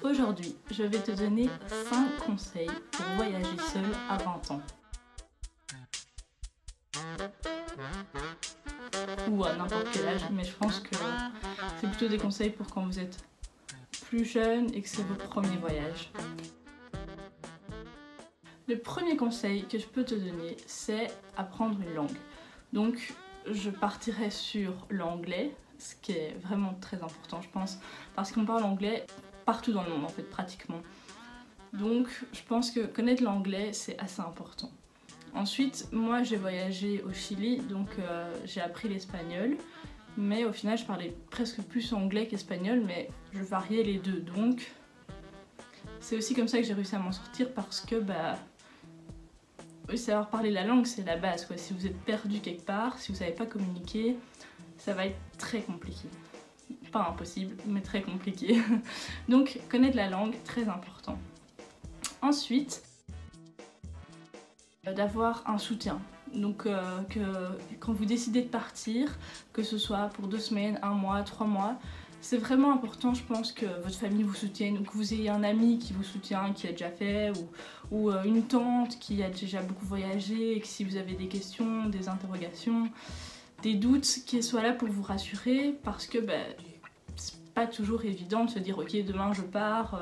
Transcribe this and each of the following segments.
Aujourd'hui, je vais te donner 5 conseils pour voyager seul à 20 ans. Ou à n'importe quel âge, mais je pense que c'est plutôt des conseils pour quand vous êtes plus jeune et que c'est votre premier voyage. Le premier conseil que je peux te donner, c'est apprendre une langue. Donc, je partirai sur l'anglais, ce qui est vraiment très important, je pense, parce qu'on parle anglais partout dans le monde, en fait, pratiquement. Donc, je pense que connaître l'anglais, c'est assez important. Ensuite, moi, j'ai voyagé au Chili, donc j'ai appris l'espagnol, mais au final, je parlais presque plus anglais qu'espagnol, mais je variais les deux. Donc, c'est aussi comme ça que j'ai réussi à m'en sortir, parce que, oui, savoir parler la langue, c'est la base, quoi. Si vous êtes perdu quelque part, si vous savez pas communiquer, ça va être très compliqué. Pas impossible, mais très compliqué. Donc, connaître la langue, très important. Ensuite, d'avoir un soutien. Donc, quand vous décidez de partir, que ce soit pour 2 semaines, 1 mois, 3 mois, c'est vraiment important, je pense, que votre famille vous soutienne, ou que vous ayez un ami qui vous soutient, qui a déjà fait, ou une tante qui a déjà beaucoup voyagé, et que si vous avez des questions, des interrogations, des doutes, qu'elle soit là pour vous rassurer, parce que c'est pas toujours évident de se dire ok, demain je pars,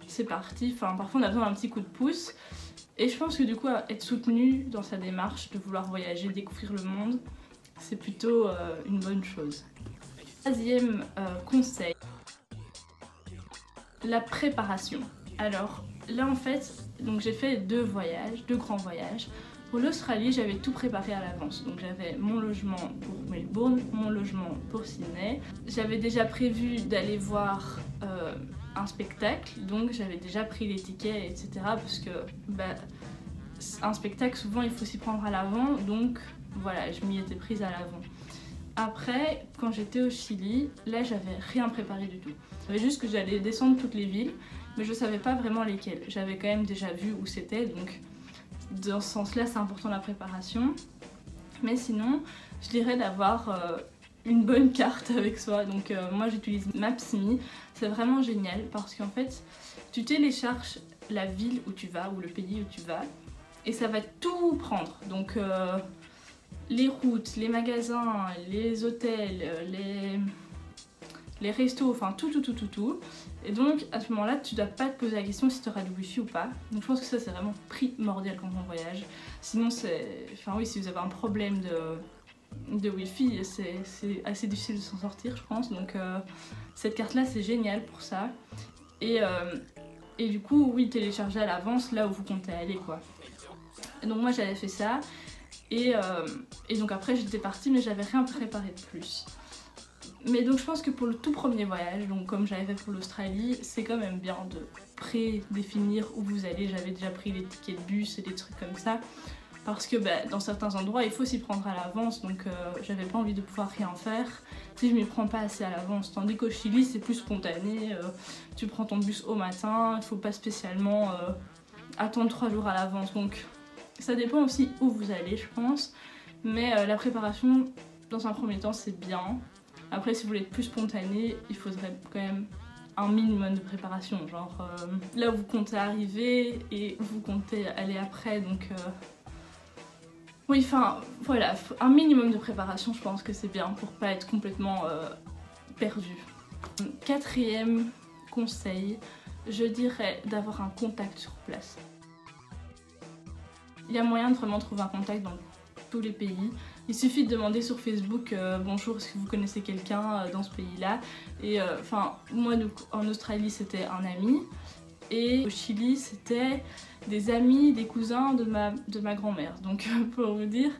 c'est parti. Enfin, parfois on a besoin d'un petit coup de pouce. Et je pense que du coup, être soutenu dans sa démarche de vouloir voyager, découvrir le monde, c'est plutôt une bonne chose. Troisième conseil, la préparation. Alors là en fait, j'ai fait 2 grands voyages. Pour l'Australie, j'avais tout préparé à l'avance. Donc j'avais mon logement pour Melbourne, mon logement pour Sydney. J'avais déjà prévu d'aller voir un spectacle, donc j'avais déjà pris les tickets, etc. Parce que un spectacle, souvent il faut s'y prendre à l'avant, donc voilà, je m'y étais prise à l'avant. Après, quand j'étais au Chili, là j'avais rien préparé du tout. Je savais juste que j'allais descendre toutes les villes, mais je savais pas vraiment lesquelles. J'avais quand même déjà vu où c'était, donc dans ce sens-là c'est important la préparation. Mais sinon, je dirais d'avoir une bonne carte avec soi. Donc moi j'utilise Maps.me, c'est vraiment génial parce qu'en fait tu télécharges la ville où tu vas ou le pays où tu vas et ça va tout prendre. Donc les routes, les magasins, les hôtels, les restos, enfin tout. Et donc à ce moment-là, tu dois pas te poser la question si tu auras du wifi ou pas. Donc je pense que ça c'est vraiment primordial quand on voyage. Sinon c'est... Enfin oui, si vous avez un problème de wifi, c'est assez difficile de s'en sortir je pense. Donc cette carte-là c'est génial pour ça. Et du coup, oui, télécharger à l'avance là où vous comptez aller, quoi. Et donc moi j'avais fait ça. Et donc après j'étais partie mais j'avais rien préparé de plus. Mais donc je pense que pour le tout premier voyage, donc comme j'avais fait pour l'Australie, c'est quand même bien de prédéfinir où vous allez. J'avais déjà pris les tickets de bus et des trucs comme ça. Parce que dans certains endroits il faut s'y prendre à l'avance, donc j'avais pas envie de pouvoir rien faire si je m'y prends pas assez à l'avance. Tandis qu'au Chili c'est plus spontané, tu prends ton bus au matin, il faut pas spécialement attendre 3 jours à l'avance. Donc ça dépend aussi où vous allez je pense, mais la préparation dans un premier temps c'est bien. Après si vous voulez être plus spontané, il faudrait quand même un minimum de préparation, genre là où vous comptez arriver et où vous comptez aller après, donc oui, enfin voilà, un minimum de préparation je pense que c'est bien pour pas être complètement perdu. 4e conseil, je dirais d'avoir un contact sur place. Il y a moyen de vraiment trouver un contact dans tous les pays. Il suffit de demander sur Facebook bonjour, est-ce que vous connaissez quelqu'un dans ce pays-là. Et enfin moi donc, en Australie c'était un ami et au Chili c'était des amis, des cousins de ma grand-mère. Donc pour vous dire,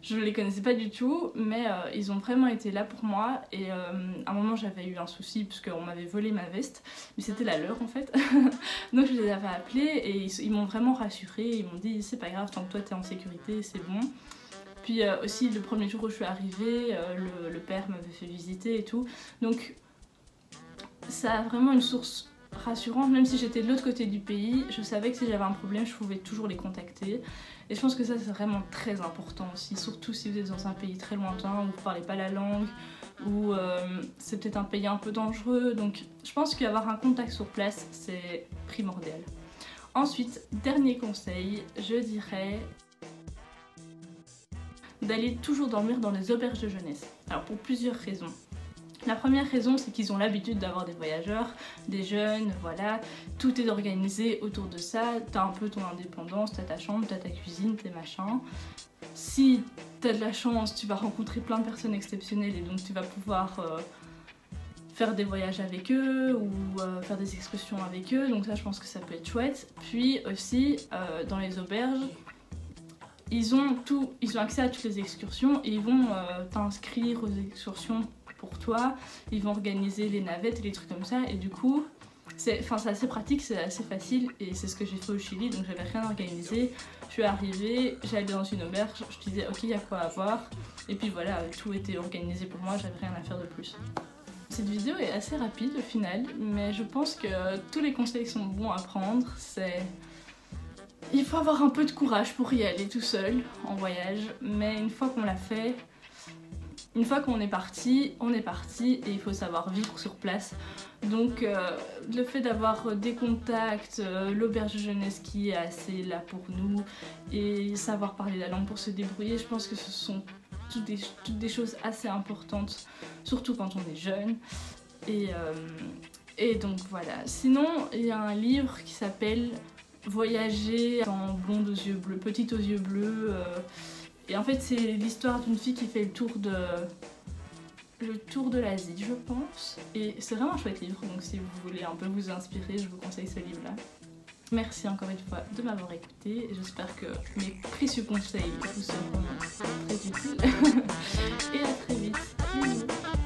je les connaissais pas du tout, mais ils ont vraiment été là pour moi. Et à un moment j'avais eu un souci parce qu'on m'avait volé ma veste, mais c'était la leur en fait. Donc je les avais appelés et ils m'ont vraiment rassurée, ils m'ont dit c'est pas grave, tant que toi t'es en sécurité, c'est bon. Puis aussi le premier jour où je suis arrivée, le père m'avait fait visiter et tout. Donc ça a vraiment une source rassurante, même si j'étais de l'autre côté du pays, je savais que si j'avais un problème, je pouvais toujours les contacter. Et je pense que ça c'est vraiment très important aussi, surtout si vous êtes dans un pays très lointain, où vous parlez pas la langue, ou c'est peut-être un pays un peu dangereux. Donc je pense qu'avoir un contact sur place, c'est primordial. Ensuite, dernier conseil, je dirais d'aller toujours dormir dans les auberges de jeunesse. Alors pour plusieurs raisons. La première raison, c'est qu'ils ont l'habitude d'avoir des voyageurs, des jeunes, voilà, tout est organisé autour de ça, t'as un peu ton indépendance, t'as ta chambre, t'as ta cuisine, tes machins. Si t'as de la chance, tu vas rencontrer plein de personnes exceptionnelles et donc tu vas pouvoir faire des voyages avec eux ou faire des excursions avec eux, donc ça je pense que ça peut être chouette. Puis aussi, dans les auberges, ils ont accès à toutes les excursions et ils vont t'inscrire aux excursions pour toi, ils vont organiser les navettes et les trucs comme ça et du coup c'est assez pratique, c'est assez facile et c'est ce que j'ai fait au Chili, donc j'avais rien organisé. Je suis arrivée, j'allais dans une auberge, je disais ok il y a quoi à voir et puis voilà, tout était organisé pour moi, j'avais rien à faire de plus. Cette vidéo est assez rapide au final, mais je pense que tous les conseils sont bons à prendre. Il faut avoir un peu de courage pour y aller tout seul en voyage, mais une fois qu'on l'a fait, une fois qu'on est parti et il faut savoir vivre sur place. Donc le fait d'avoir des contacts, l'auberge de jeunesse qui est assez là pour nous et savoir parler la langue pour se débrouiller, je pense que ce sont toutes des choses assez importantes, surtout quand on est jeune. Et donc voilà. Sinon, il y a un livre qui s'appelle Voyager en blonde aux yeux bleus, petite aux yeux bleus. Et en fait, c'est l'histoire d'une fille qui fait le tour de l'Asie, je pense. Et c'est vraiment un chouette livre, donc si vous voulez un peu vous inspirer, je vous conseille ce livre-là. Merci encore une fois de m'avoir écouté. J'espère que mes précieux conseils vous seront très utiles. Et à très vite. Bisous.